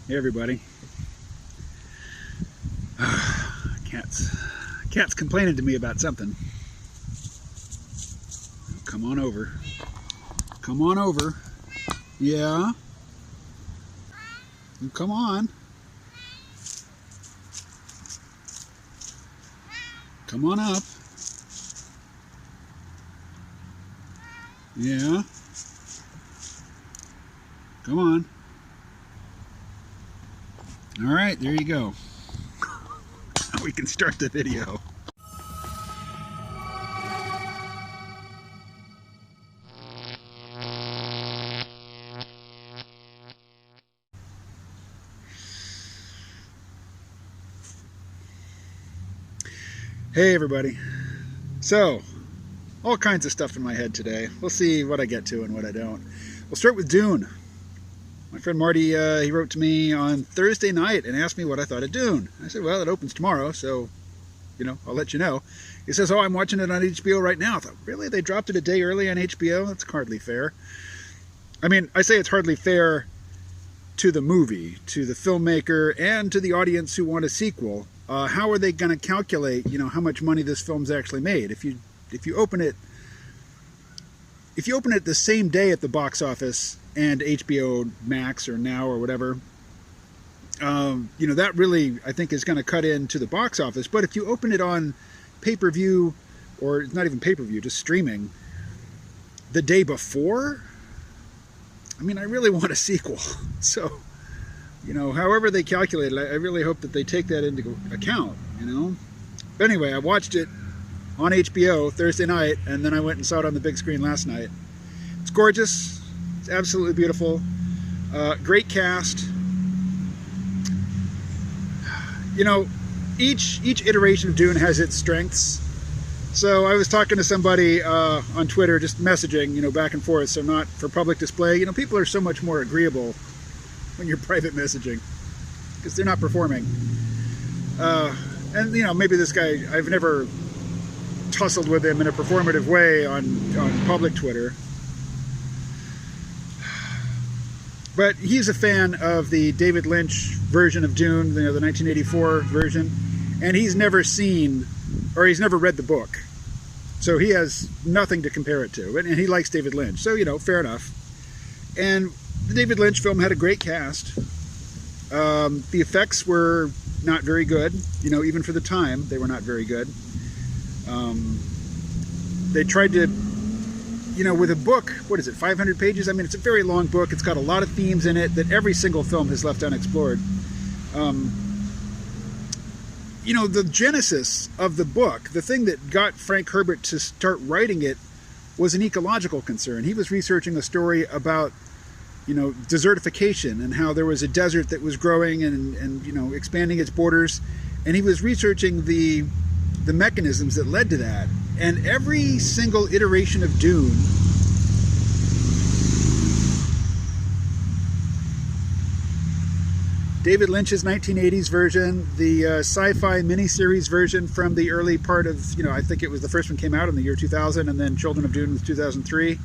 Hey everybody. Cat's complaining to me about something. Come on over. Come on over. Yeah. Come on. Come on up. Yeah. Come on. All right, there you go. We can start the video. Hey everybody. So, all kinds of stuff in my head today. We'll see what I get to and what I don't. We'll start with Dune. My friend Marty, he wrote to me on Thursday night and asked me what I thought of Dune. I said, well, it opens tomorrow, so, I'll let you know. He says, oh, I'm watching it on HBO right now. I thought, really? They dropped it a day early on HBO? That's hardly fair. I mean, I say it's hardly fair to the movie, to the filmmaker, and to the audience who want a sequel. How are they going to calculate, how much money this film's actually made? If you open it the same day at the box office and HBO Max or Now or whatever, that really, I think, is going to cut into the box office. But if you open it on pay-per-view, or not even pay-per-view, just streaming, the day before, I mean, I really want a sequel. So, however they calculate it, I really hope that they take that into account, But anyway, I watched it on HBO Thursday night, and then I went and saw it on the big screen last night. It's gorgeous. It's absolutely beautiful. Great cast. Each iteration of Dune has its strengths. So I was talking to somebody on Twitter, just messaging, back and forth, so not for public display. People are so much more agreeable when you're private messaging, because they're not performing. And maybe this guy, I've never tussled with him in a performative way on public Twitter. But he's a fan of the David Lynch version of Dune, the 1984 version, and he's never seen, or he's never read the book. So he has nothing to compare it to, and he likes David Lynch, so, fair enough. And the David Lynch film had a great cast. The effects were not very good, even for the time, they were not very good. They tried to, with a book, what is it, 500 pages? I mean, it's a very long book. It's got a lot of themes in it that every single film has left unexplored. The genesis of the book, the thing that got Frank Herbert to start writing it, was an ecological concern. He was researching a story about, desertification and how there was a desert that was growing and expanding its borders. And he was researching the mechanisms that led to that. And every single iteration of Dune David Lynch's 1980s version, the sci-fi miniseries version from the early part of, I think it was the first one came out in the year 2000, and then Children of Dune was 2003.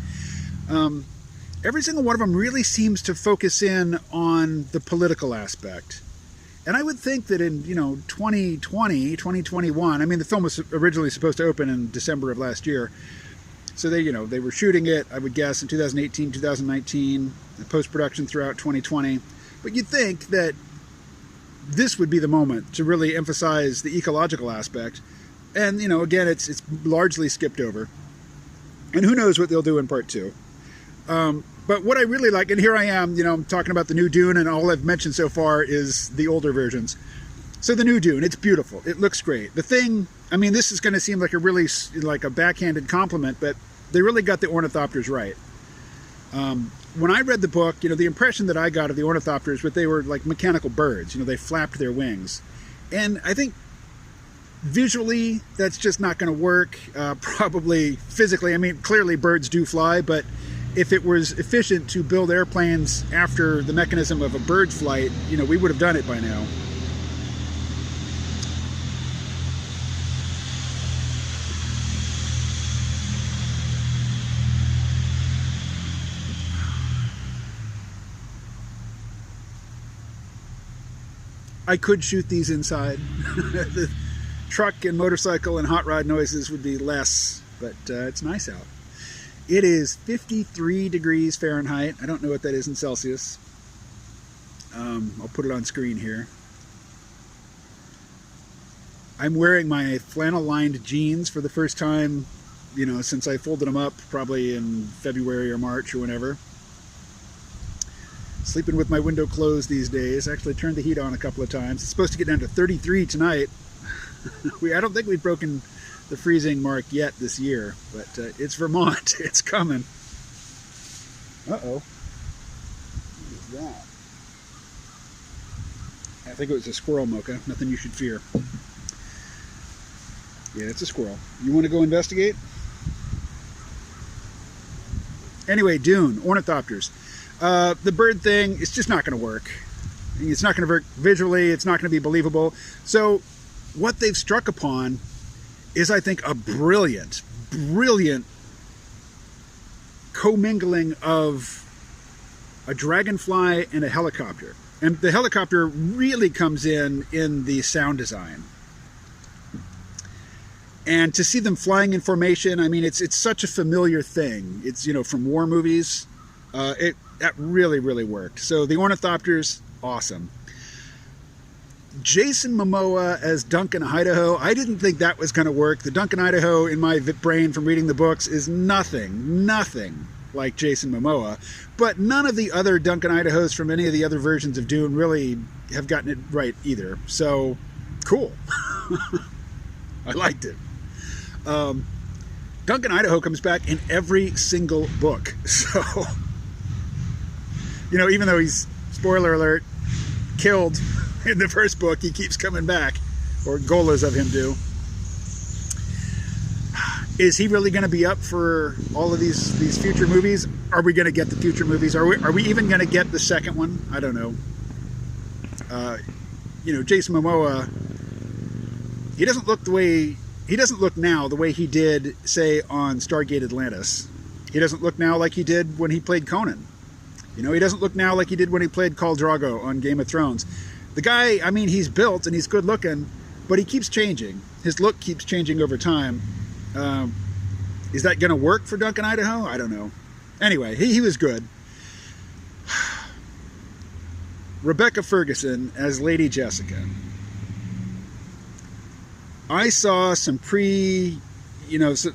Every single one of them really seems to focus in on the political aspect. And I would think that in, 2020, 2021, I mean, the film was originally supposed to open in December of last year. So they, they were shooting it, I would guess, in 2018, 2019, post-production throughout 2020. But you'd think that this would be the moment to really emphasize the ecological aspect. And, again, it's largely skipped over. And who knows what they'll do in part two. But what I really like, and here I am, I'm talking about the new Dune, and all I've mentioned so far is the older versions. So the new Dune, it's beautiful. It looks great. The thing, I mean, this is going to seem like a backhanded compliment, but they really got the ornithopters right. When I read the book, the impression that I got of the ornithopters was they were like mechanical birds. They flapped their wings. And I think visually, that's just not going to work. Probably physically, I mean, clearly birds do fly, but if it was efficient to build airplanes after the mechanism of a bird's flight, we would have done it by now. I could shoot these inside. The truck and motorcycle and hot rod noises would be less, but it's nice out. It is 53 degrees Fahrenheit. I don't know what that is in Celsius. I'll put it on screen here. I'm wearing my flannel-lined jeans for the first time, you know, since I folded them up, probably in February or March or whenever. Sleeping with my window closed these days. Actually turned the heat on a couple of times. It's supposed to get down to 33 tonight. I don't think we've broken the freezing mark yet this year, but it's Vermont. It's coming. Uh-oh. What is that? I think it was a squirrel, Mocha. Nothing you should fear. Yeah, it's a squirrel. You want to go investigate? Anyway, Dune, ornithopters. The bird thing, it's just not going to work. It's not going to work visually. It's not going to be believable. So what they've struck upon is, I think, a brilliant commingling of a dragonfly and a helicopter. And the helicopter really comes in the sound design. And to see them flying in formation, I mean, it's such a familiar thing. It's, you know, from war movies. That really worked. So the ornithopters, awesome. Jason Momoa as Duncan Idaho, I didn't think that was going to work. The Duncan Idaho in my brain from reading the books is nothing like Jason Momoa. But none of the other Duncan Idahos from any of the other versions of Dune really have gotten it right either. So, cool. I liked it. Duncan Idaho comes back in every single book. So, you know, even though he's, spoiler alert, killed in the first book, he keeps coming back, or golas of him do. Is he really going to be up for all of these future movies? Are we going to get the future movies? Are we even going to get the second one? I don't know. You know, Jason Momoa, he doesn't look now the way he did, say, on Stargate Atlantis. He doesn't look now like he did when he played Conan. You know, he doesn't look now like he did when he played Khal Drogo on Game of Thrones. The guy, I mean, he's built and he's good looking, but he keeps changing. His look keeps changing over time. Is that going to work for Duncan Idaho? I don't know. Anyway, he was good. Rebecca Ferguson as Lady Jessica. I saw some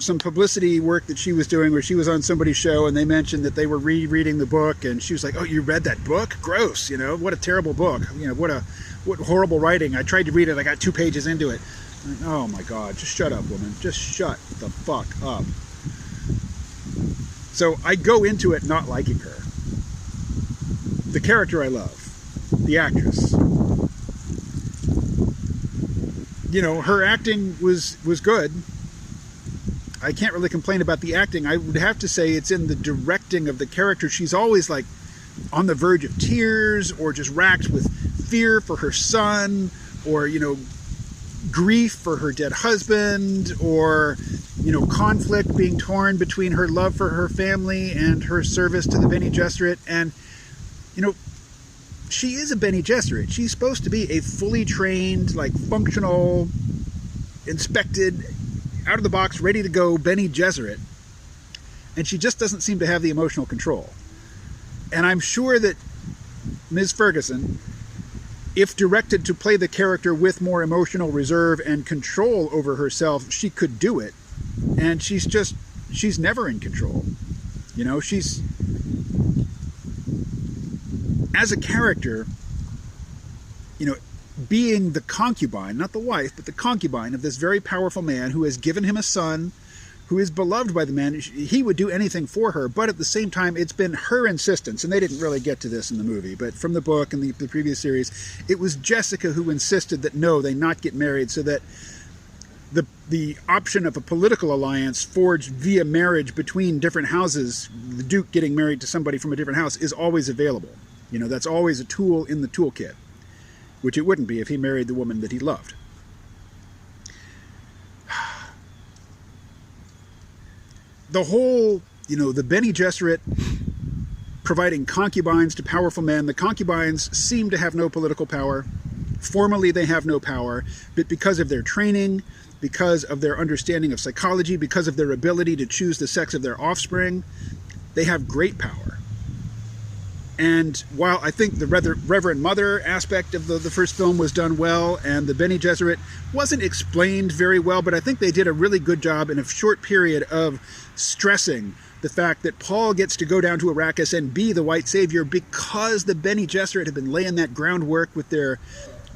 some publicity work that she was doing where she was on somebody's show and they mentioned that they were rereading the book, and she was like, "Oh, you read that book? Gross, you know, what a terrible book. You know, what horrible writing. I tried to read it, I got 2 pages into it." Like, oh my God, just shut up, woman. Just shut the fuck up. So I go into it not liking her. The character I love. The actress. You know, her acting was good. I can't really complain about the acting. I would have to say it's in the directing of the character. She's always like on the verge of tears, or just racked with fear for her son, or, you know, grief for her dead husband, or, you know, conflict being torn between her love for her family and her service to the Bene Gesserit. And, you know, she is a Bene Gesserit. She's supposed to be a fully trained, like, functional, inspected, out of the box, ready to go Bene Gesserit. And she just doesn't seem to have the emotional control. And I'm sure that Ms. Ferguson, if directed to play the character with more emotional reserve and control over herself, she could do it. And she's never in control. You know, she's, as a character, you know, being the concubine, not the wife, but the concubine of this very powerful man who has given him a son, who is beloved by the man. He would do anything for her, but at the same time, it's been her insistence, and they didn't really get to this in the movie, but from the book and the previous series, it was Jessica who insisted that no, they not get married, so that the option of a political alliance forged via marriage between different houses, the Duke getting married to somebody from a different house, is always available. You know, that's always a tool in the toolkit, which it wouldn't be if he married the woman that he loved. The whole, you know, the Bene Gesserit providing concubines to powerful men. The concubines seem to have no political power. Formally, they have no power, but because of their training, because of their understanding of psychology, because of their ability to choose the sex of their offspring, they have great power. And while I think the Reverend Mother aspect of the first film was done well, and the Bene Gesserit wasn't explained very well, but I think they did a really good job in a short period of stressing the fact that Paul gets to go down to Arrakis and be the white savior because the Bene Gesserit have been laying that groundwork with their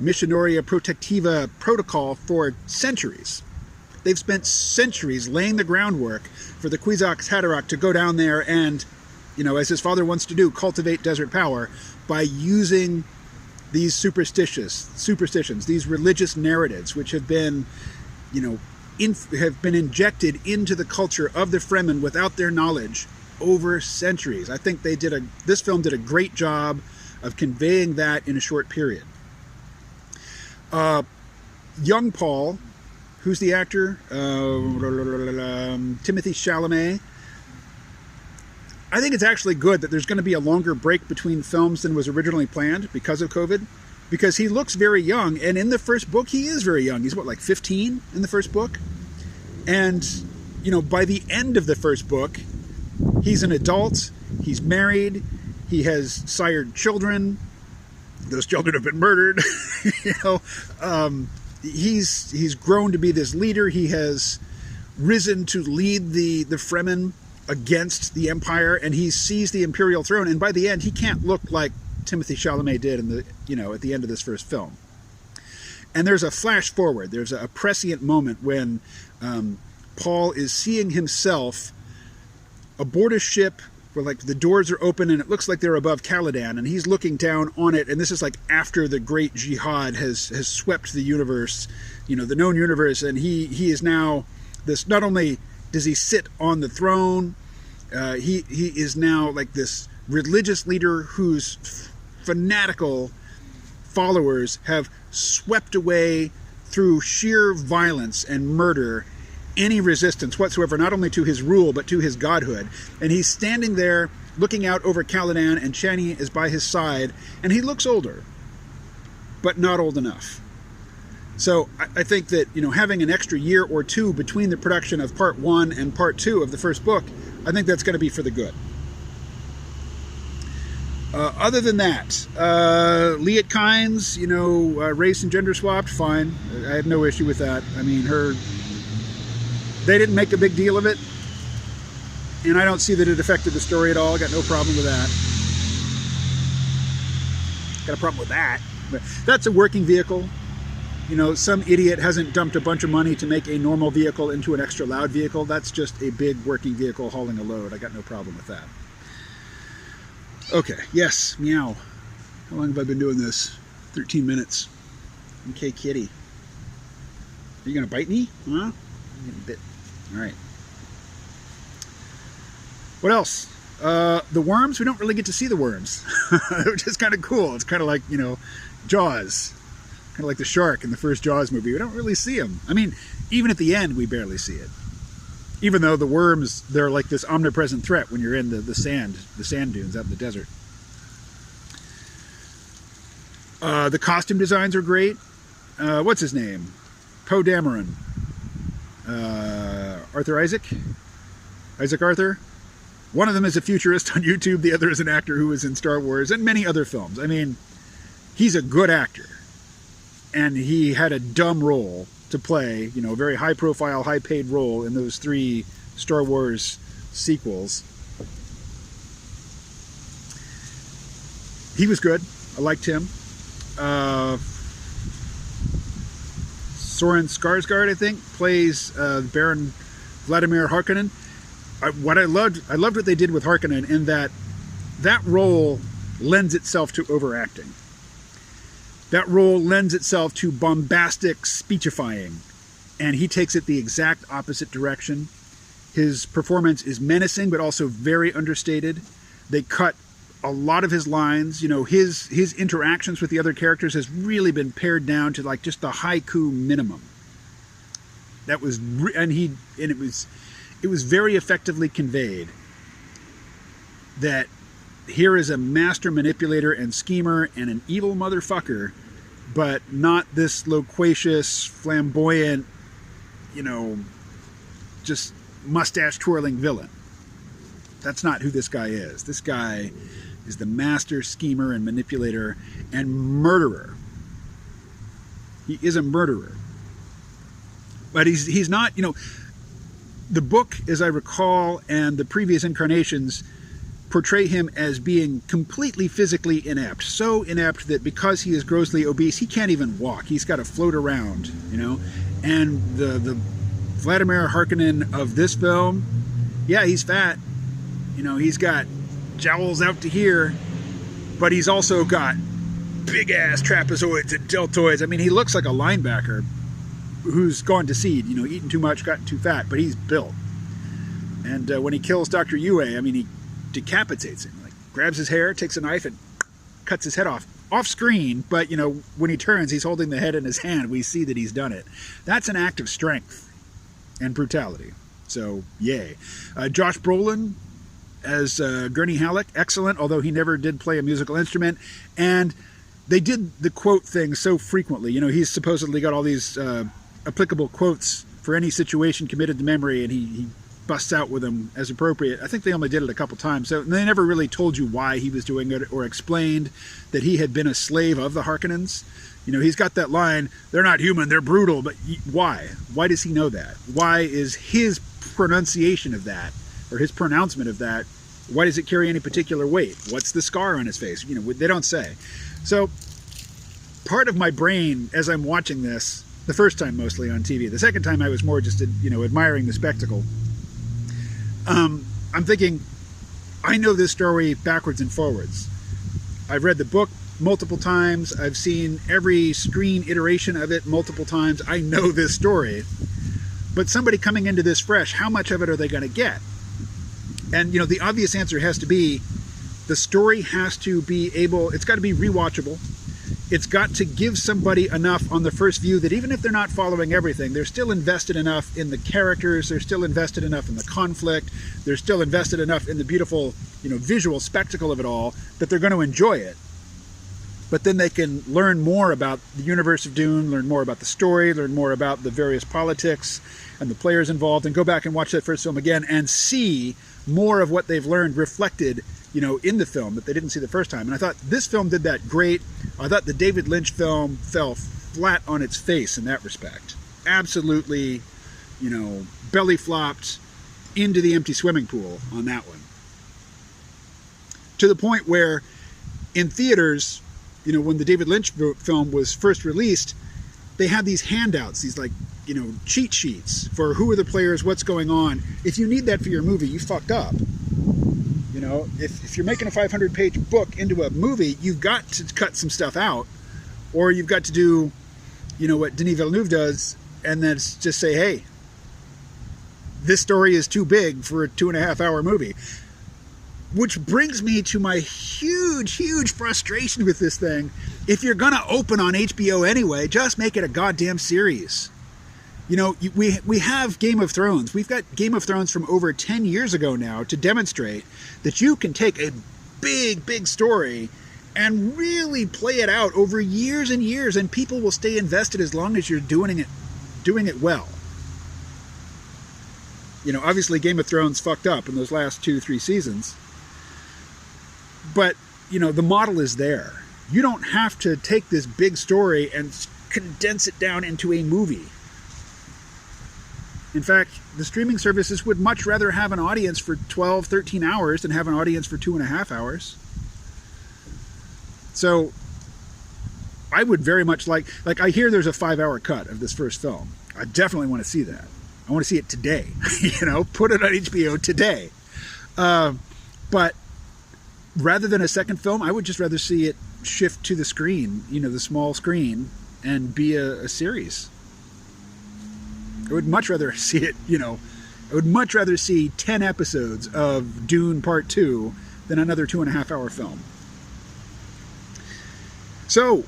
Missionaria Protectiva protocol for centuries. They've spent centuries laying the groundwork for the Kwisatz Haderach to go down there and, you know, as his father wants to do, cultivate desert power by using these superstitions, these religious narratives, which have been, you know, have been injected into the culture of the Fremen without their knowledge over centuries. I think this film did a great job of conveying that in a short period. Young Paul, who's the actor? Timothée Chalamet. I think it's actually good that there's going to be a longer break between films than was originally planned because of COVID, because he looks very young, and in the first book he is very young. He's what, like 15 in the first book? And, you know, by the end of the first book, he's an adult, he's married, he has sired children, those children have been murdered, you know, he's grown to be this leader, he has risen to lead the Fremen against the Empire, and he seized the Imperial throne, and by the end he can't look like Timothée Chalamet did in the, you know, at the end of this first film. And there's a flash forward, there's a prescient moment when Paul is seeing himself aboard a ship where, like, the doors are open and it looks like they're above Caladan, and he's looking down on it, and this is like after the great jihad has swept the universe, you know, the known universe, and he is now this, not only does he sit on the throne, he is now like this religious leader whose fanatical followers have swept away through sheer violence and murder any resistance whatsoever, not only to his rule but to his godhood. And he's standing there looking out over Caladan, and Chani is by his side, and he looks older, but not old enough. So I think that, you know, having an extra year or two between the production of part 1 and part 2 of the first book, I think that's going to be for the good. Other than that, Liet Kynes, you know, race and gender swapped, fine. I had no issue with that. I mean, they didn't make a big deal of it, and I don't see that it affected the story at all. I got no problem with that. Got a problem with that. But that's a working vehicle. You know, some idiot hasn't dumped a bunch of money to make a normal vehicle into an extra loud vehicle. That's just a big working vehicle hauling a load. I got no problem with that. Okay, yes, meow. How long have I been doing this? 13 minutes. Okay, kitty. Are you going to bite me? Huh? I'm getting bit. All right. What else? The worms, we don't really get to see the worms, which is kind of cool. It's kind of like, you know, Jaws. Kind of like the shark in the first Jaws movie. We don't really see them. I mean, even at the end, we barely see it. Even though the worms, they're like this omnipresent threat when you're in the sand dunes out in the desert. The costume designs are great. What's his name? Poe Dameron. Arthur Isaac? Isaac Arthur? One of them is a futurist on YouTube. The other is an actor who was in Star Wars and many other films. I mean, he's a good actor. And he had a dumb role to play, you know, a very high-profile, high-paid role in those 3 Star Wars sequels. He was good. I liked him. Soren Skarsgård, I think, plays Baron Vladimir Harkonnen. I loved what they did with Harkonnen, in that role lends itself to overacting. That role lends itself to bombastic speechifying, and he takes it the exact opposite direction. His performance is menacing, but also very understated. They cut a lot of his lines. You know, his interactions with the other characters has really been pared down to like just the haiku minimum. That was, it was very effectively conveyed that here is a master manipulator and schemer and an evil motherfucker but not this loquacious, flamboyant, just mustache twirling villain. That's not who this guy is. This guy is the master schemer and manipulator and murderer. He is a murderer. But he's not, the book, as I recall, and the previous incarnations portray him as being completely physically inept. So inept that because he is grossly obese, he can't even walk. He's got to float around, And the Vladimir Harkonnen of this film, yeah, he's fat. He's got jowls out to here, but he's also got big-ass trapezoids and deltoids. I mean, he looks like a linebacker who's gone to seed, eaten too much, gotten too fat, but he's built. And when he kills Dr. Yue, I mean, he decapitates him, like grabs his hair, takes a knife, and cuts his head off screen. But when he turns, he's holding the head in his hand. We see that he's done it. That's an act of strength and brutality. So yay. Josh Brolin as Gurney Halleck, excellent, although he never did play a musical instrument. And they did the quote thing so frequently. He's supposedly got all these applicable quotes for any situation committed to memory, and he busts out with them as appropriate. I think they only did it a couple times, so they never really told you why he was doing it or explained that he had been a slave of the Harkonnens. He's got that line, they're not human, they're brutal, but why? Why does he know that? Why is his pronunciation of that, or his pronouncement of that, why does it carry any particular weight? What's the scar on his face? They don't say. So part of my brain, as I'm watching this, the first time mostly on TV, the second time I was more just, admiring the spectacle. I'm thinking, I know this story backwards and forwards. I've read the book multiple times. I've seen every screen iteration of it multiple times. I know this story. But somebody coming into this fresh, how much of it are they going to get? And, the obvious answer has to be, the story has to be it's got to be rewatchable. It's got to give somebody enough on the first view that even if they're not following everything, they're still invested enough in the characters, they're still invested enough in the conflict, they're still invested enough in the beautiful, visual spectacle of it all that they're going to enjoy it. But then they can learn more about the universe of Dune, learn more about the story, learn more about the various politics and the players involved, and go back and watch that first film again and see more of what they've learned reflected in the film that they didn't see the first time. And I thought this film did that great. I thought the David Lynch film fell flat on its face in that respect. Absolutely, belly flopped into the empty swimming pool on that one. To the point where in theaters, when the David Lynch film was first released, they had these handouts, these cheat sheets for who are the players, what's going on. If you need that for your movie, you fucked up. If you're making a 500-page book into a movie, you've got to cut some stuff out, or you've got to do, what Denis Villeneuve does, and then just say, hey, this story is too big for a 2.5-hour movie. Which brings me to my huge frustration with this thing. If you're going to open on HBO anyway, just make it a goddamn series. We have Game of Thrones. We've got Game of Thrones from over 10 years ago now to demonstrate that you can take a big story and really play it out over years and years, and people will stay invested as long as you're doing it well. Obviously Game of Thrones fucked up in those last 2-3 seasons. But, the model is there. You don't have to take this big story and condense it down into a movie. In fact, the streaming services would much rather have an audience for 12, 13 hours than have an audience for 2.5 hours. So I would very much like I hear there's a 5-hour cut of this first film. I definitely want to see that. I want to see it today. Put it on HBO today. But rather than a second film, I would just rather see it shift to the screen, the small screen, and be a series. I would much rather see it, I would much rather see 10 episodes of Dune Part 2 than another 2.5-hour film. So,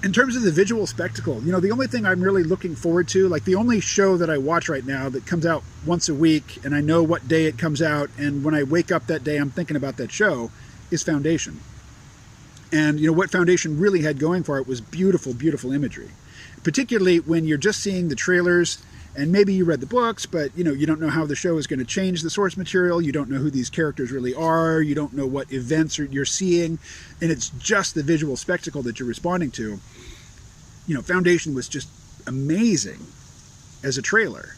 in terms of the visual spectacle, the only thing I'm really looking forward to, the only show that I watch right now that comes out once a week, and I know what day it comes out, and when I wake up that day I'm thinking about that show, is Foundation. And, you know, what Foundation really had going for it was beautiful, beautiful imagery. Particularly when you're just seeing the trailers, and maybe you read the books, but, you know, you don't know how the show is going to change the source material. You don't know who these characters really are. You don't know what events you're seeing. And it's just the visual spectacle that you're responding to. You know, Foundation was just amazing as a trailer.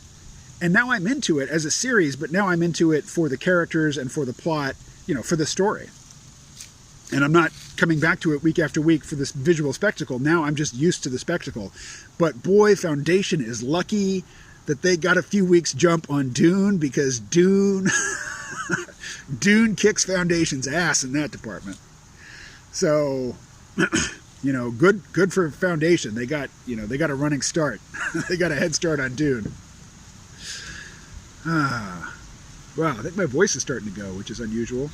And now I'm into it as a series, but now I'm into it for the characters and for the plot, you know, for the story. And I'm not coming back to it week after week for this visual spectacle. Now I'm just used to the spectacle. But boy, Foundation is lucky that they got a few weeks jump on Dune, because Dune Dune kicks Foundation's ass in that department. So, you know, good for Foundation. They got, you know, they got a running start. They got a head start on Dune. Wow, I think my voice is starting to go, which is unusual.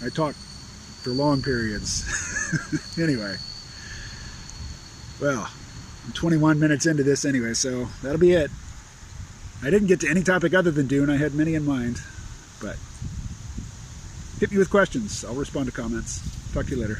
I talk for long periods. Anyway, well, I'm 21 minutes into this anyway, so that'll be it. I didn't get to any topic other than Dune. I had many in mind, but hit me with questions. I'll respond to comments. Talk to you later.